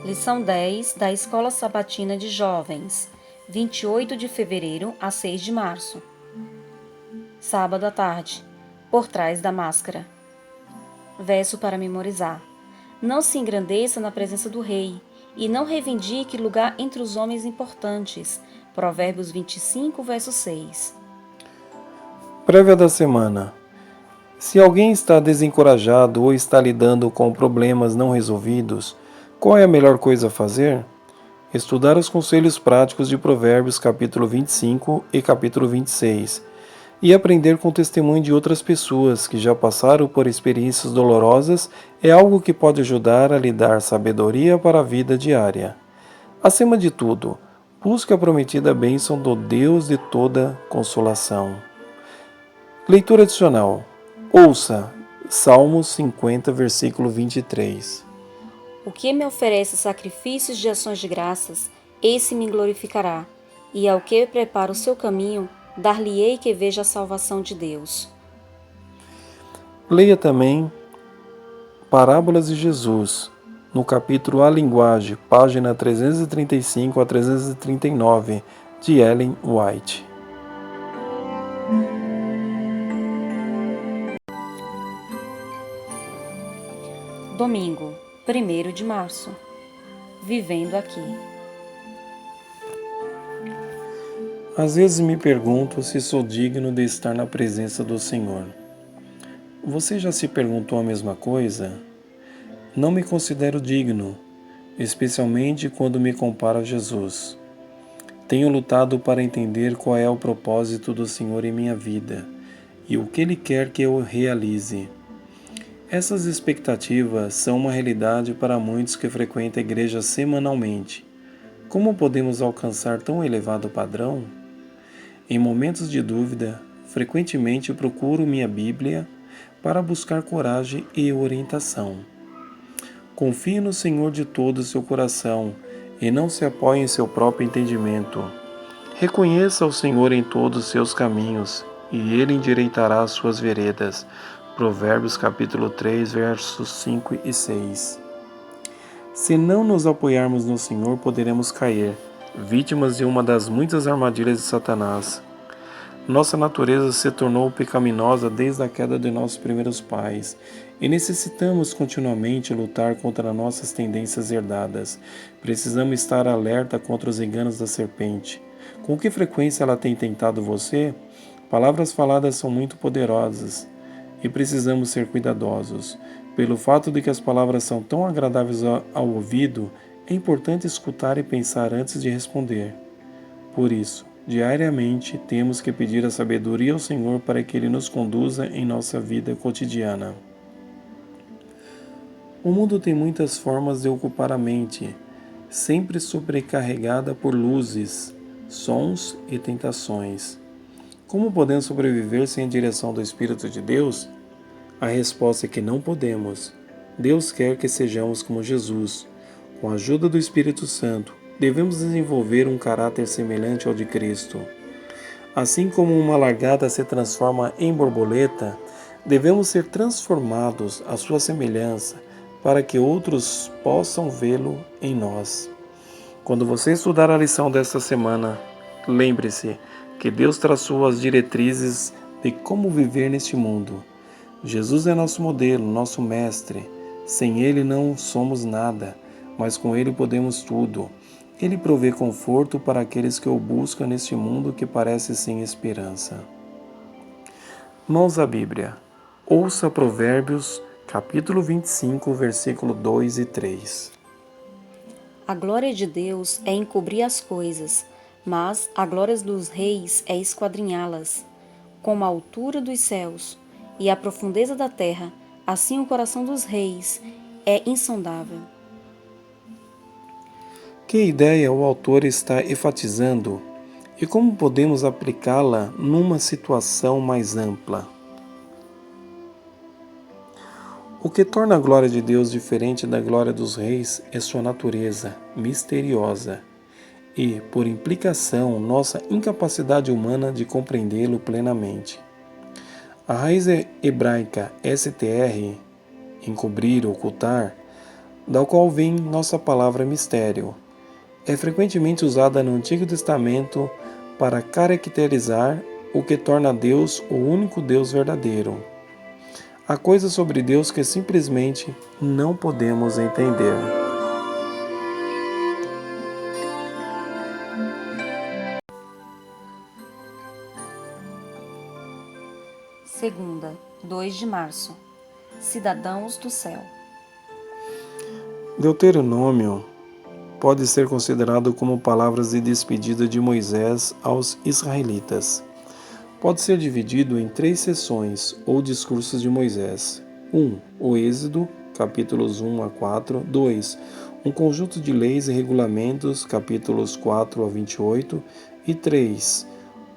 Lição 10 da Escola Sabatina de Jovens, 28 de fevereiro a 6 de março. Sábado à tarde. Por trás da máscara. Verso para memorizar. Não se engrandeça na presença do rei, e não reivindique lugar entre os homens importantes. Provérbios 25, verso 6. Prévia da semana. Se alguém está desencorajado ou está lidando com problemas não resolvidos, qual é a melhor coisa a fazer? Estudar os conselhos práticos de Provérbios capítulo 25 e capítulo 26 e aprender com o testemunho de outras pessoas que já passaram por experiências dolorosas é algo que pode ajudar a lhe dar sabedoria para a vida diária. Acima de tudo, busque a prometida bênção do Deus de toda consolação. Leitura adicional. Ouça Salmos 50, versículo 23. O que me oferece sacrifícios de ações de graças, esse me glorificará, e ao que prepara o seu caminho, dar-lhe-ei que veja a salvação de Deus. Leia também Parábolas de Jesus, no capítulo A Linguagem, página 335 a 339, de Ellen White. Domingo, 1º de março. Vivendo aqui. Às vezes me pergunto se sou digno de estar na presença do Senhor. Você já se perguntou a mesma coisa? Não me considero digno, especialmente quando me comparo a Jesus. Tenho lutado para entender qual é o propósito do Senhor em minha vida e o que Ele quer que eu realize. Essas expectativas são uma realidade para muitos que frequentam a igreja semanalmente. Como podemos alcançar tão elevado padrão? Em momentos de dúvida, frequentemente procuro minha Bíblia para buscar coragem e orientação. Confie no Senhor de todo o seu coração e não se apoie em seu próprio entendimento. Reconheça o Senhor em todos os seus caminhos e Ele endireitará as suas veredas. Provérbios capítulo 3, versos 5 e 6. Se não nos apoiarmos no Senhor, poderemos cair, vítimas de uma das muitas armadilhas de Satanás. Nossa natureza se tornou pecaminosa desde a queda de nossos primeiros pais, e necessitamos continuamente lutar contra nossas tendências herdadas. Precisamos estar alerta contra os enganos da serpente. Com que frequência ela tem tentado você? Palavras faladas são muito poderosas e precisamos ser cuidadosos. Pelo fato de que as palavras são tão agradáveis ao ouvido, é importante escutar e pensar antes de responder. Por isso, diariamente temos que pedir a sabedoria ao Senhor para que Ele nos conduza em nossa vida cotidiana. O mundo tem muitas formas de ocupar a mente, sempre sobrecarregada por luzes, sons e tentações. Como podemos sobreviver sem a direção do Espírito de Deus? A resposta é que não podemos. Deus quer que sejamos como Jesus. Com a ajuda do Espírito Santo, devemos desenvolver um caráter semelhante ao de Cristo. Assim como uma lagarta se transforma em borboleta, devemos ser transformados à sua semelhança para que outros possam vê-lo em nós. Quando você estudar a lição desta semana, lembre-se que Deus traçou as diretrizes de como viver neste mundo. Jesus é nosso modelo, nosso mestre. Sem Ele não somos nada, mas com Ele podemos tudo. Ele provê conforto para aqueles que o buscam neste mundo que parece sem esperança. Mãos à Bíblia. Ouça Provérbios, capítulo 25, versículo 2 e 3. A glória de Deus é encobrir as coisas, mas a glória dos reis é esquadrinhá-las. Como a altura dos céus e a profundeza da terra, assim o coração dos reis é insondável. Que ideia o autor está enfatizando e como podemos aplicá-la numa situação mais ampla? O que torna a glória de Deus diferente da glória dos reis é sua natureza misteriosa e, por implicação, nossa incapacidade humana de compreendê-lo plenamente. A raiz hebraica str, encobrir, ocultar, da qual vem nossa palavra mistério. É frequentemente usada no Antigo Testamento para caracterizar o que torna Deus o único Deus verdadeiro. Há coisas sobre Deus que simplesmente não podemos entender. Segunda, 2 de março. Cidadãos do céu. Deuteronômio pode ser considerado como palavras de despedida de Moisés aos israelitas. Pode ser dividido em 3 seções ou discursos de Moisés. 1. O Êxodo, capítulos 1 a 4. 2. Um conjunto de leis e regulamentos, capítulos 4 a 28. E 3.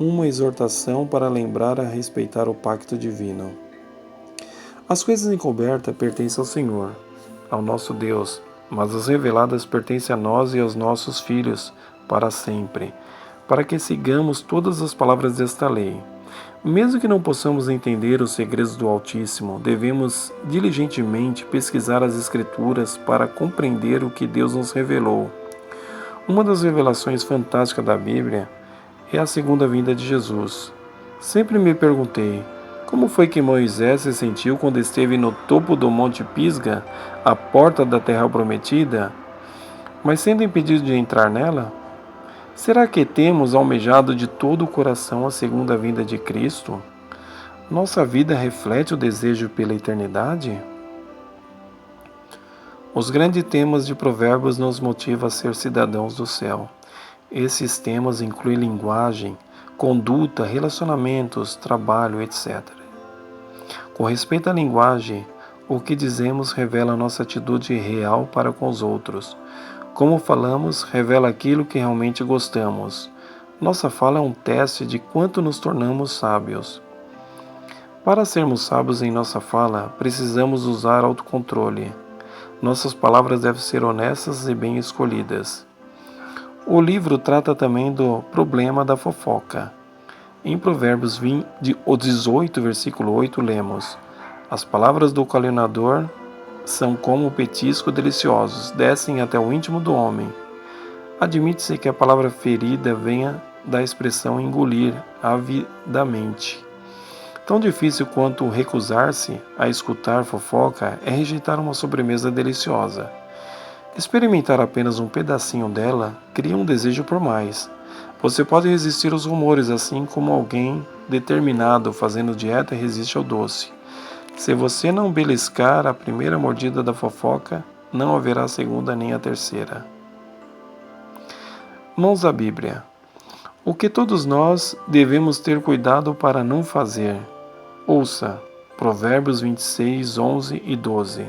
Uma exortação para lembrar a respeitar o pacto divino. As coisas encobertas pertencem ao Senhor, ao nosso Deus, mas as reveladas pertencem a nós e aos nossos filhos, para sempre, para que sigamos todas as palavras desta lei. Mesmo que não possamos entender os segredos do Altíssimo, devemos diligentemente pesquisar as Escrituras para compreender o que Deus nos revelou. Uma das revelações fantásticas da Bíblia é a segunda vinda de Jesus. Sempre me perguntei, como foi que Moisés se sentiu quando esteve no topo do Monte Pisga, à porta da Terra Prometida, mas sendo impedido de entrar nela? Será que temos almejado de todo o coração a segunda vinda de Cristo? Nossa vida reflete o desejo pela eternidade? Os grandes temas de Provérbios nos motivam a ser cidadãos do céu. Esses temas incluem linguagem, conduta, relacionamentos, trabalho, etc. Com respeito à linguagem, o que dizemos revela nossa atitude real para com os outros. Como falamos, revela aquilo que realmente gostamos. Nossa fala é um teste de quanto nos tornamos sábios. Para sermos sábios em nossa fala, precisamos usar autocontrole. Nossas palavras devem ser honestas e bem escolhidas. O livro trata também do problema da fofoca. Em Provérbios 18, versículo 8, lemos: As palavras do caluniador são como petisco deliciosos, descem até o íntimo do homem. Admite-se que a palavra ferida venha da expressão engolir avidamente. Tão difícil quanto recusar-se a escutar fofoca é rejeitar uma sobremesa deliciosa. Experimentar apenas um pedacinho dela cria um desejo por mais. Você pode resistir aos rumores, assim como alguém determinado fazendo dieta resiste ao doce. Se você não beliscar a primeira mordida da fofoca, não haverá a segunda nem a terceira. Mãos à Bíblia. O que todos nós devemos ter cuidado para não fazer. Ouça Provérbios 26, 11 e 12.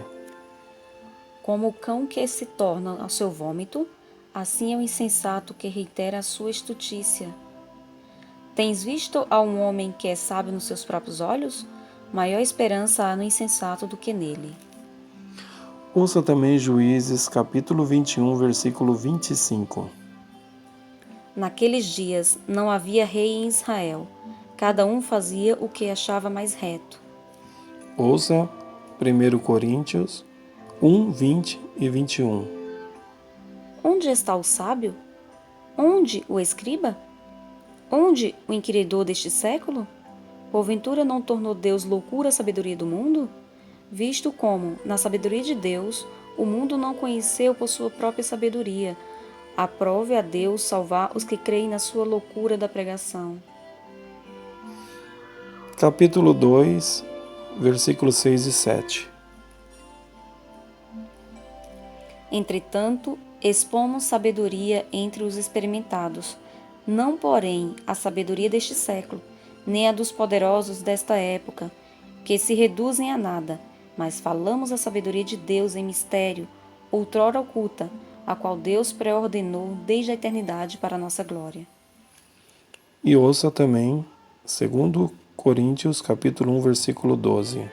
Como o cão que se torna ao seu vômito, assim é o insensato que reitera a sua estutícia. Tens visto a um homem que é sábio nos seus próprios olhos? Maior esperança há no insensato do que nele. Ouça também Juízes, capítulo 21, versículo 25. Naqueles dias não havia rei em Israel. Cada um fazia o que achava mais reto. Ouça 1 Coríntios 1, 20 e 21. Onde está o sábio? Onde o escriba? Onde o inquiridor deste século? Porventura não tornou Deus loucura a sabedoria do mundo? Visto como, na sabedoria de Deus, o mundo não conheceu por sua própria sabedoria, aprove a Deus salvar os que creem na sua loucura da pregação. Capítulo 2, versículos 6 e 7. Entretanto, expomos sabedoria entre os experimentados, não, porém, a sabedoria deste século, nem a dos poderosos desta época, que se reduzem a nada, mas falamos a sabedoria de Deus em mistério, outrora oculta, a qual Deus pré-ordenou desde a eternidade para a nossa glória. E ouça também 2 Coríntios capítulo 1, versículo 12.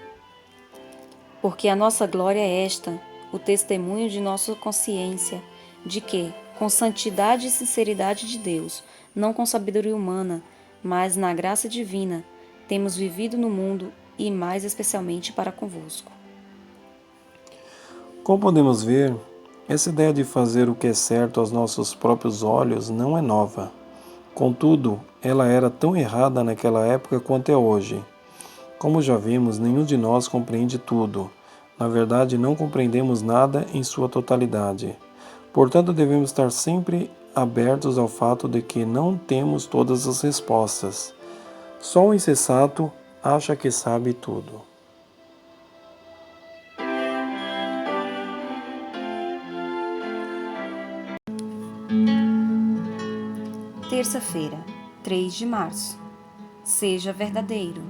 Porque a nossa glória é esta, o testemunho de nossa consciência, de que, com santidade e sinceridade de Deus, não com sabedoria humana, mas na graça divina, temos vivido no mundo e mais especialmente para convosco. Como podemos ver, essa ideia de fazer o que é certo aos nossos próprios olhos não é nova. Contudo, ela era tão errada naquela época quanto é hoje. Como já vimos, nenhum de nós compreende tudo. Na verdade, não compreendemos nada em sua totalidade. Portanto, devemos estar sempre abertos ao fato de que não temos todas as respostas. Só o insensato acha que sabe tudo. Terça-feira, 3 de março. Seja verdadeiro.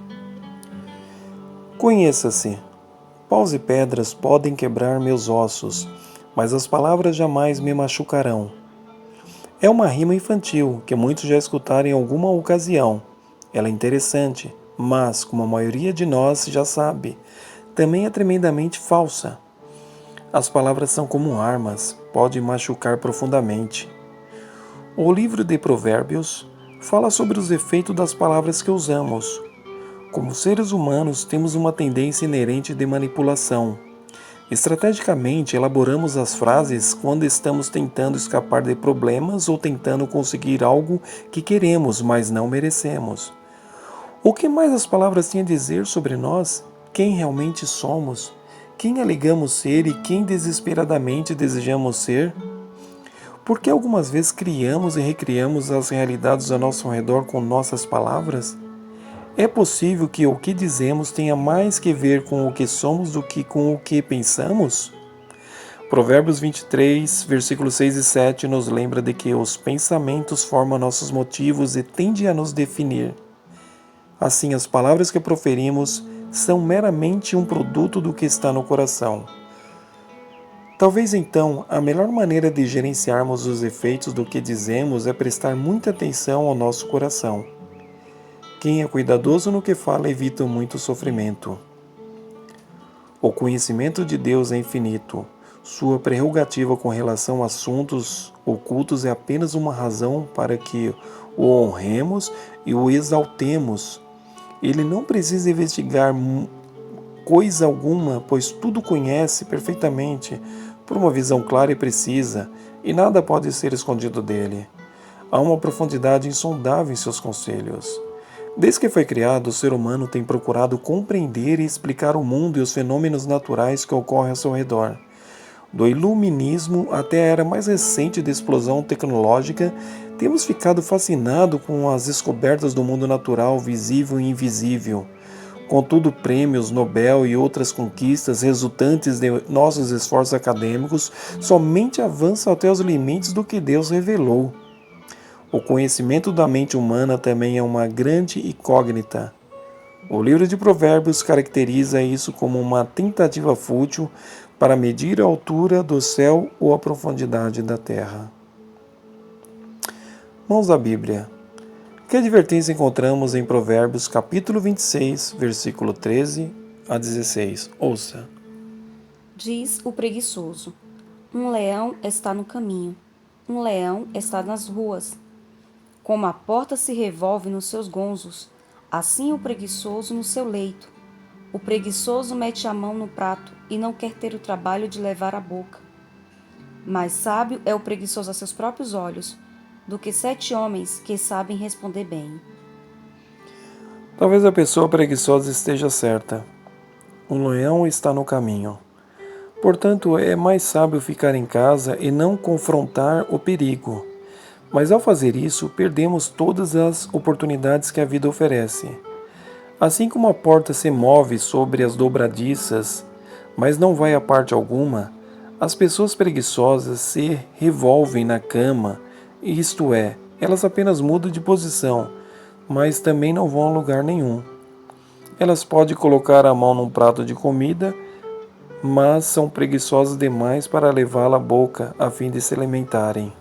Conheça-se. Paus e pedras podem quebrar meus ossos, mas as palavras jamais me machucarão. É uma rima infantil que muitos já escutaram em alguma ocasião. Ela é interessante, mas, como a maioria de nós já sabe, também é tremendamente falsa. As palavras são como armas, podem machucar profundamente. O livro de Provérbios fala sobre os efeitos das palavras que usamos. Como seres humanos, temos uma tendência inerente de manipulação. Estrategicamente, elaboramos as frases quando estamos tentando escapar de problemas ou tentando conseguir algo que queremos, mas não merecemos. O que mais as palavras têm a dizer sobre nós? Quem realmente somos? Quem alegamos ser e quem desesperadamente desejamos ser? Por que algumas vezes criamos e recriamos as realidades ao nosso redor com nossas palavras? É possível que o que dizemos tenha mais que ver com o que somos do que com o que pensamos? Provérbios 23, versículos 6 e 7 nos lembra de que os pensamentos formam nossos motivos e tendem a nos definir. Assim, as palavras que proferimos são meramente um produto do que está no coração. Talvez então a melhor maneira de gerenciarmos os efeitos do que dizemos é prestar muita atenção ao nosso coração. Quem é cuidadoso no que fala evita muito sofrimento. O conhecimento de Deus é infinito. Sua prerrogativa com relação a assuntos ocultos é apenas uma razão para que o honremos e o exaltemos. Ele não precisa investigar coisa alguma, pois tudo conhece perfeitamente, por uma visão clara e precisa, e nada pode ser escondido dele. Há uma profundidade insondável em seus conselhos. Desde que foi criado, o ser humano tem procurado compreender e explicar o mundo e os fenômenos naturais que ocorrem ao seu redor. Do iluminismo até a era mais recente de explosão tecnológica, temos ficado fascinados com as descobertas do mundo natural, visível e invisível. Contudo, prêmios Nobel e outras conquistas resultantes de nossos esforços acadêmicos somente avançam até os limites do que Deus revelou. O conhecimento da mente humana também é uma grande incógnita. O livro de Provérbios caracteriza isso como uma tentativa fútil para medir a altura do céu ou a profundidade da terra. Mãos à Bíblia. Que advertência encontramos em Provérbios capítulo 26, versículo 13 a 16? Ouça. Diz o preguiçoso: um leão está no caminho, um leão está nas ruas. Como a porta se revolve nos seus gonzos, assim o preguiçoso no seu leito. O preguiçoso mete a mão no prato e não quer ter o trabalho de levar à boca. Mais sábio é o preguiçoso a seus próprios olhos do que 7 homens que sabem responder bem. Talvez a pessoa preguiçosa esteja certa. Um leão está no caminho. Portanto, é mais sábio ficar em casa e não confrontar o perigo. Mas ao fazer isso, perdemos todas as oportunidades que a vida oferece. Assim como a porta se move sobre as dobradiças, mas não vai a parte alguma, as pessoas preguiçosas se revolvem na cama, isto é, elas apenas mudam de posição, mas também não vão a lugar nenhum. Elas podem colocar a mão num prato de comida, mas são preguiçosas demais para levá-la à boca a fim de se alimentarem.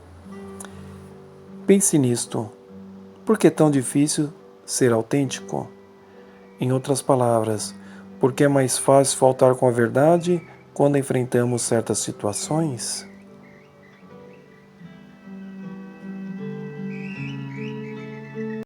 Pense nisto. Por que é tão difícil ser autêntico? Em outras palavras, por que é mais fácil faltar com a verdade quando enfrentamos certas situações?